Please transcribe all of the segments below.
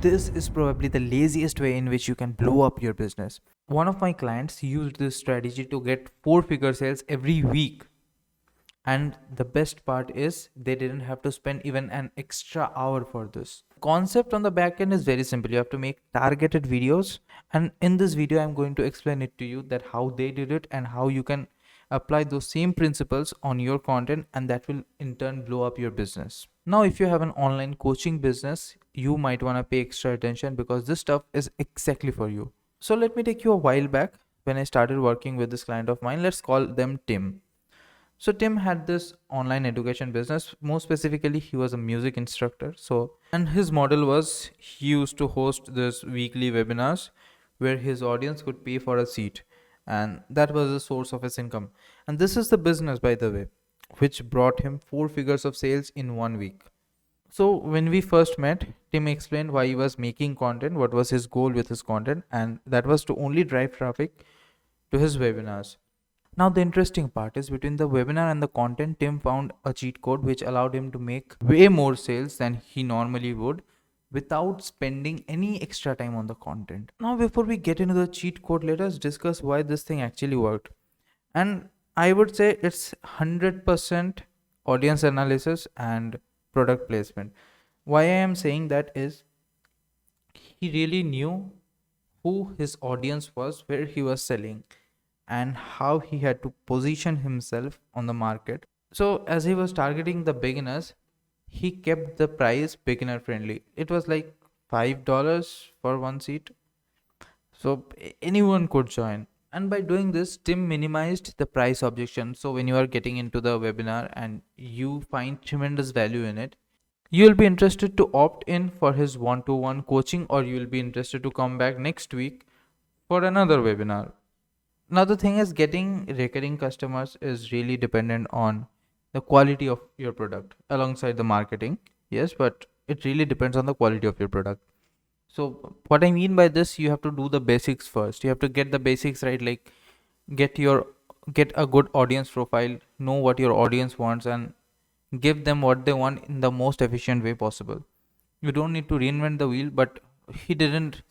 This is probably the laziest way in which you can blow up your business. One of my clients used this strategy to get four figure sales every week. And the best part is they didn't have to spend even an extra hour for this. Concept on the back end is very simple. You have to make targeted videos, and in this video I'm going to explain it to you that how they did it and how you can apply those same principles on your content, and that will in turn blow up your business. Now if you have an online coaching business, you might want to pay extra attention because this stuff is exactly for you. So let me take you a while back when I started working with this client of mine. Let's call them Tim. So Tim had this online education business. More specifically, he was a music instructor. And his model was he used to host this weekly webinars where his audience could pay for a seat, and that was the source of his income. And this is the business, by the way, which brought him four figures of sales in 1 week. So when we first met, Tim explained why he was making content, what was his goal with his content, and that was to only drive traffic to his webinars. Now, the interesting part is between the webinar and the content, Tim found a cheat code which allowed him to make way more sales than he normally would without spending any extra time on the content. Now, before we get into the cheat code, let us discuss why this thing actually worked. And I would say it's 100% audience analysis and product placement. Why I am saying that is he really knew who his audience was, where he was selling, and how he had to position himself on the market. So, as he was targeting the beginners, he kept the price beginner friendly. It was like $5 for one seat, so anyone could join. And by doing this, Tim minimized the price objection. So, when you are getting into the webinar and you find tremendous value in it, you will be interested to opt in for his one to one coaching, or you will be interested to come back next week for another webinar. Now the thing is, getting recurring customers is really dependent on the quality of your product alongside the marketing. Yes, but it really depends on the quality of your product. So what I mean by this, you have to do the basics first. You have to get the basics right, like get your get a good audience profile, know what your audience wants, and give them what they want in the most efficient way possible. You don't need to reinvent the wheel, but he didn't,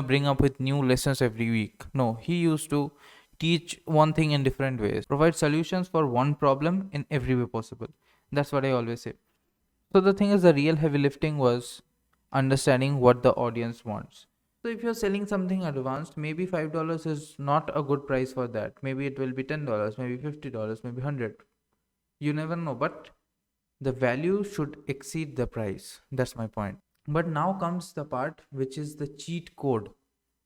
bring up with new lessons every week. No, he used to teach one thing in different ways, provide solutions for one problem in every way possible. That's what I always say. So the thing is, the real heavy lifting was understanding what the audience wants. So if you're selling something advanced, maybe $5 is not a good price for that. Maybe it will be $10, maybe $50, maybe 100. You never know, but the value should exceed the price. That's my point. But now comes the part which is the cheat code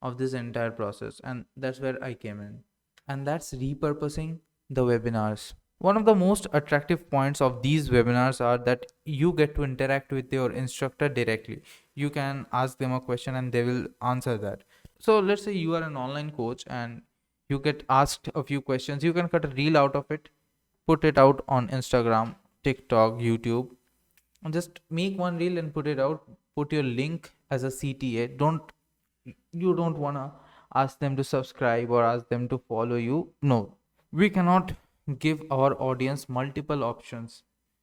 of this entire process, and that's where I came in. And that's repurposing the webinars. One of the most attractive points of these webinars are that you get to interact with your instructor directly. You can ask them a question and they will answer that. So let's say you are an online coach and you get asked a few questions. You can cut a reel out of it, put it out on Instagram, TikTok, YouTube, and just make one reel and put it out. Put your link as a CTA. You don't want to ask them to subscribe or ask them to follow you. No, we cannot give our audience multiple options.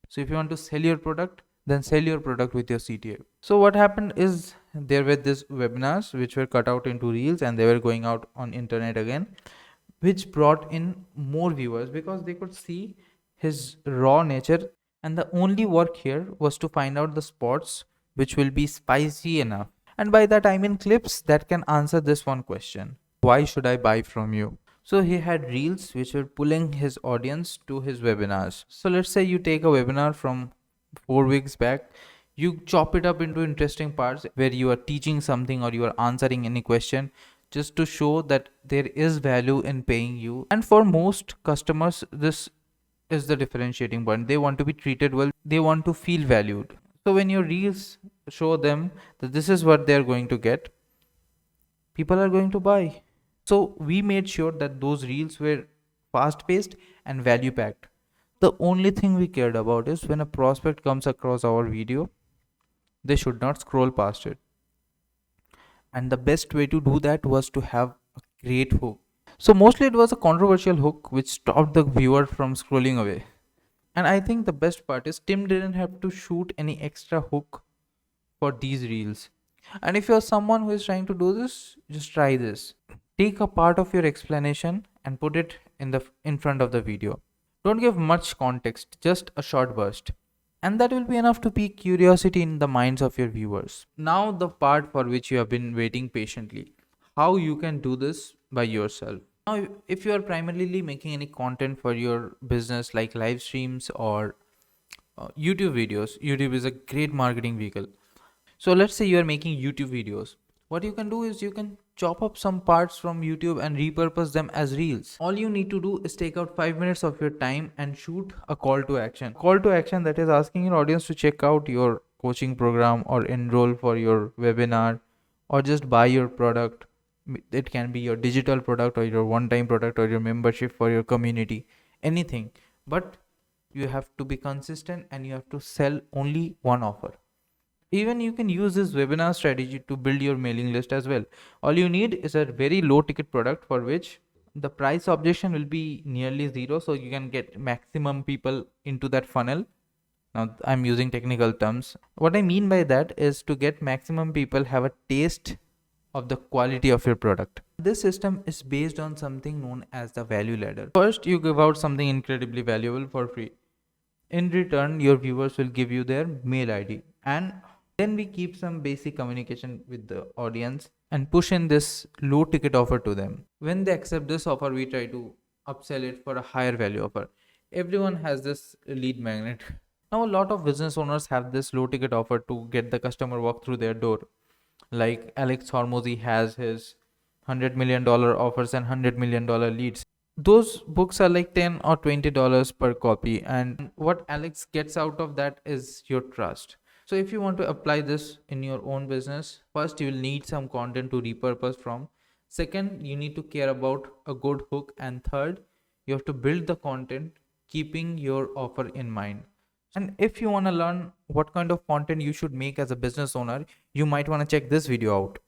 So if you want to sell your product, then sell your product with your CTA. So what happened is there were these webinars which were cut out into reels and they were going out on internet again, which brought in more viewers because they could see his raw nature. And the only work here was to find out the spots which will be spicy enough. And by that I mean clips that can answer this one question: why should I buy from you? So he had reels which were pulling his audience to his webinars. So let's say you take a webinar from 4 weeks back, you chop it up into interesting parts where you are teaching something or you are answering any question just to show that there is value in paying you. And for most customers, this is the differentiating point. They want to be treated well, they want to feel valued. So when your reels show them that this is what they're going to get, people are going to buy. So we made sure that those reels were fast paced and value packed. The only thing we cared about is when a prospect comes across our video, they should not scroll past it. And the best way to do that was to have a great hook. So mostly it was a controversial hook which stopped the viewer from scrolling away. And I think the best part is Tim didn't have to shoot any extra hook for these reels. And if you're someone who is trying to do this, just try this. Take a part of your explanation and put it in front of the video. Don't give much context, just a short burst. And that will be enough to pique curiosity in the minds of your viewers. Now, the part for which you have been waiting patiently, how you can do this by yourself. Now, if you are primarily making any content for your business like live streams or YouTube videos, YouTube is a great marketing vehicle. So let's say you are making YouTube videos. What you can do is you can chop up some parts from YouTube and repurpose them as reels. All you need to do is take out 5 minutes of your time and shoot a call to action. Call to action that is asking your audience to check out your coaching program or enroll for your webinar or just buy your product. It can be your digital product or your one-time product or your membership for your community, anything. But you have to be consistent and you have to sell only one offer. Even you can use this webinar strategy to build your mailing list as well. All you need is a very low ticket product for which the price objection will be nearly zero, so you can get maximum people into that funnel. Now I'm using technical terms. What I mean by that is to get maximum people have a taste of the quality of your product. This system is based on something known as the value ladder. First, you give out something incredibly valuable for free. In return, your viewers will give you their mail ID, and then we keep some basic communication with the audience and push in this low ticket offer to them. When they accept this offer, we try to upsell it for a higher value offer. Everyone has this lead magnet. Now, a lot of business owners have this low ticket offer to get the customer walk through their door. Like Alex Hormozy has his $100 million offers and $100 million leads. Those books are like 10 or $20 per copy, and what Alex gets out of that is your trust. So if you want to apply this in your own business, first you will need some content to repurpose from. Second, you need to care about a good hook, and third, you have to build the content keeping your offer in mind. And if you want to learn what kind of content you should make as a business owner, you might want to check this video out.